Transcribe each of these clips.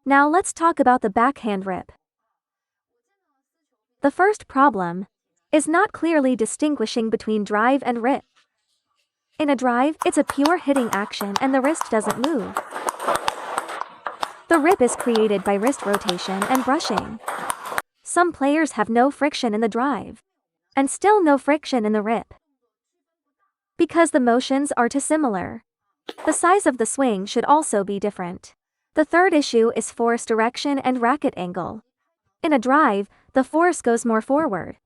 Now let's talk about the backhand rip. The first problem is not clearly distinguishing between drive and rip. In a drive, it's a pure hitting action and the wrist doesn't move. The rip is created by wrist rotation and brushing. Some players have no friction in the drive, and still no friction in the rip. Because the motions are too similar, the size of the swing should also be different. The third issue is force direction and racket angle. In a drive, the force goes more forward.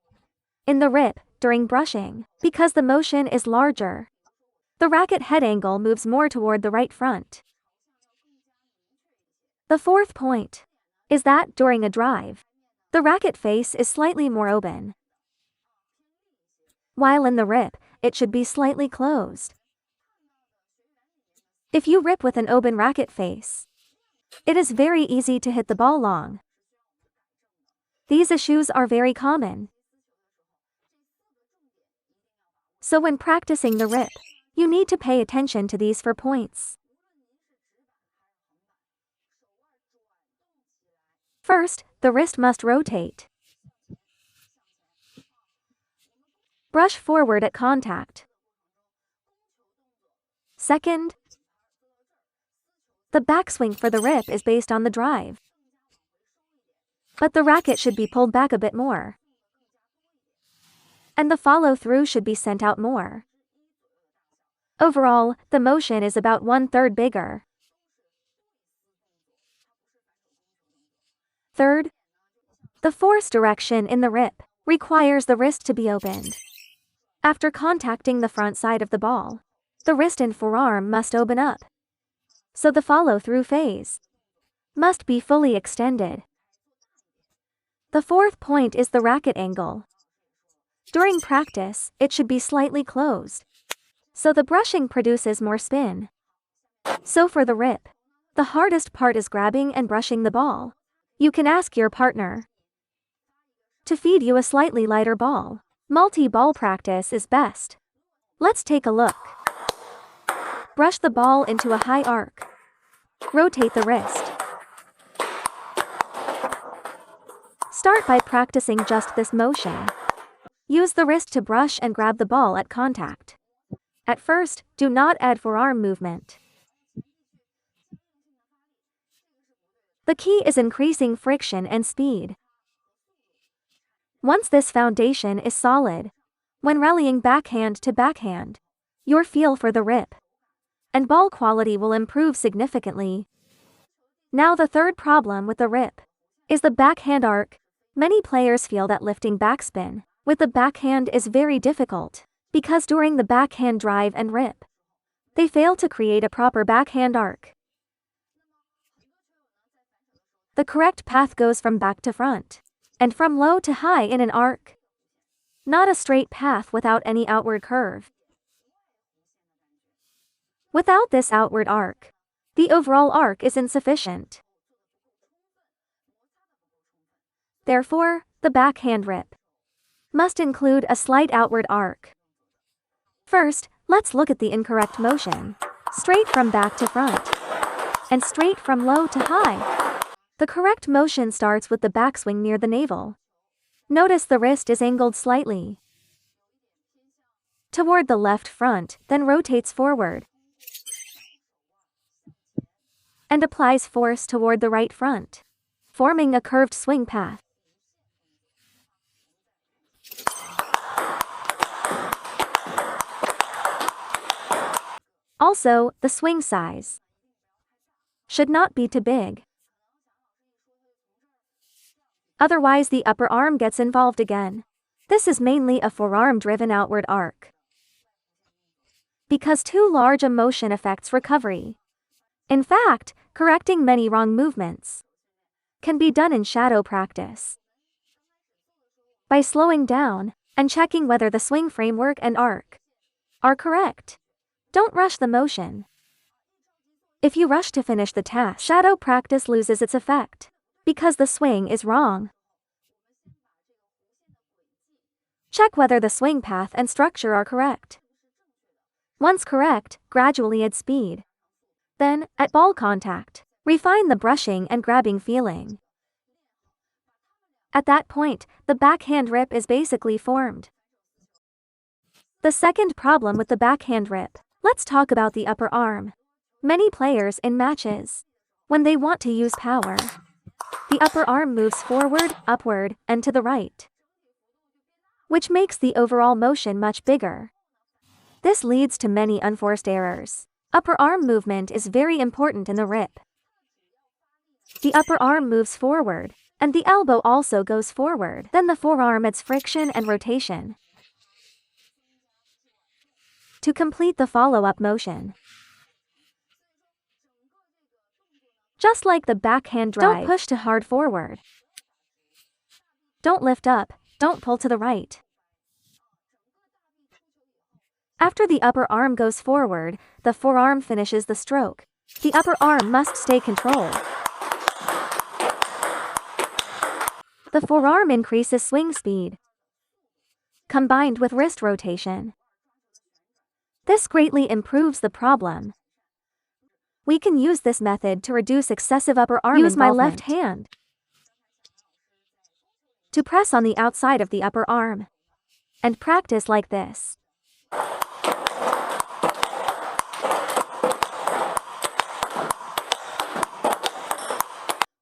In the rip, during brushing, because the motion is larger, the racket head angle moves more toward the right front. The fourth point is that during a drive, the racket face is slightly more open, while in the rip, it should be slightly closed. If you rip with an open racket face, it is very easy to hit the ball long. These issues are very common. So when practicing the rip, you need to pay attention to these 4 points. First, the wrist must rotate. Brush forward at contact. Second, the backswing for the rip is based on the drive, but the racket should be pulled back a bit more, and the follow-through should be sent out more. Overall, the motion is about 1/3 bigger. Third, the force direction in the rip requires the wrist to be opened. After contacting the front side of the ball, the wrist and forearm must open up, so the follow-through phase must be fully extended. The fourth point is the racket angle. During practice, it should be slightly closed, so the brushing produces more spin. So for the rip, the hardest part is grabbing and brushing the ball. You can ask your partner to feed you a slightly lighter ball. Multi-ball practice is best. Let's take a look. Brush the ball into a high arc. Rotate the wrist. Start by practicing just this motion. Use the wrist to brush and grab the ball at contact. At first, do not add forearm movement. The key is increasing friction and speed. Once this foundation is solid, when rallying backhand to backhand, your feel for the rip and ball quality will improve significantly. Now the third problem with the rip is the backhand arc. Many players feel that lifting backspin with the backhand is very difficult, because during the backhand drive and rip, they fail to create a proper backhand arc. The correct path goes from back to front, and from low to high in an arc, not a straight path without any outward curve. Without this outward arc, the overall arc is insufficient. Therefore, the backhand rip must include a slight outward arc. First, let's look at the incorrect motion. Straight from back to front, and straight from low to high. The correct motion starts with the backswing near the navel. Notice the wrist is angled slightly toward the left front, then rotates forward and applies force toward the right front, forming a curved swing path. Also, the swing size should not be too big. Otherwise the upper arm gets involved again. This is mainly a forearm-driven outward arc, because too large a motion affects recovery. In fact, correcting many wrong movements can be done in shadow practice. By slowing down and checking whether the swing framework and arc are correct. Don't rush the motion. If you rush to finish the task, shadow practice loses its effect, because the swing is wrong. Check whether the swing path and structure are correct. Once correct, gradually add speed. Then, at ball contact, Refine the brushing and grabbing feeling. At that point, the backhand rip is basically formed. The second problem with the backhand rip. Let's talk about the upper arm. Many players in matches, when they want to use power, the upper arm moves forward, upward, and to the right, which makes the overall motion much bigger. This leads to many unforced errors. Upper arm movement is very important in the rip. The upper arm moves forward, and the elbow also goes forward. Then the forearm adds friction and rotation to complete the follow-up motion. Just like the backhand drive, don't push too hard forward. Don't lift up, don't pull to the right. After the upper arm goes forward, the forearm finishes the stroke. The upper arm must stay controlled. The forearm increases swing speed, combined with wrist rotation. This greatly improves the problem. We can use this method to reduce excessive upper arm involvement. Use my left hand to press on the outside of the upper arm, and practice like this.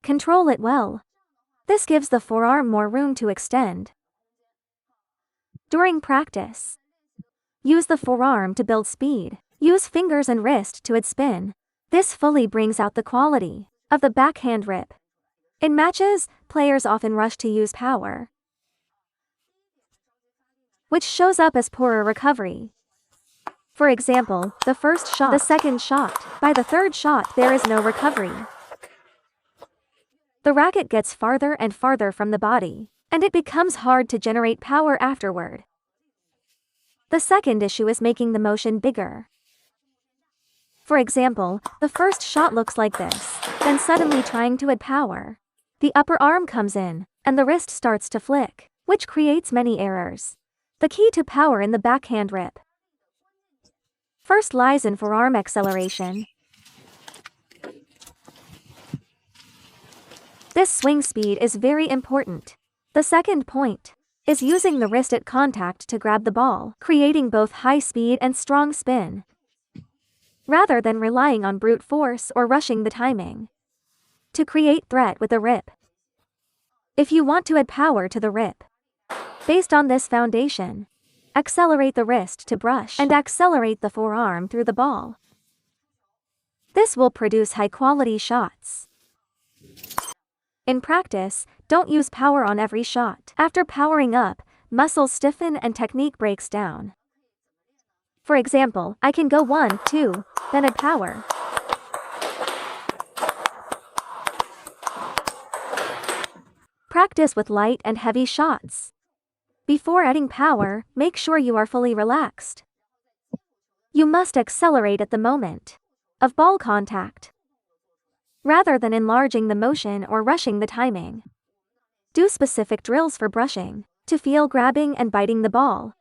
Control it well. This gives the forearm more room to extend. During practice, use the forearm to build speed. Use fingers and wrist to add spin. This fully brings out the quality of the backhand rip. In matches, players often rush to use power, which shows up as poorer recovery. For example, the first shot, the second shot. By the third shot, there is no recovery. The racket gets farther and farther from the body, and it becomes hard to generate power afterward. The second issue is making the motion bigger. For example, the first shot looks like this, then suddenly trying to add power, the upper arm comes in, and the wrist starts to flick, which creates many errors. The key to power in the backhand rip first lies in forearm acceleration. This swing speed is very important. The second point is using the wrist at contact to grab the ball, creating both high speed and strong spin, rather than relying on brute force or rushing the timing to create threat with the rip. If you want to add power to the rip, based on this foundation, accelerate the wrist to brush and accelerate the forearm through the ball. This will produce high-quality shots. In practice, don't use power on every shot. After powering up, muscles stiffen and technique breaks down. For example, I can go 1, 2, then add power. Practice with light and heavy shots. Before adding power, make sure you are fully relaxed. You must accelerate at the moment of ball contact, rather than enlarging the motion or rushing the timing. Do specific drills for brushing, to feel grabbing and biting the ball.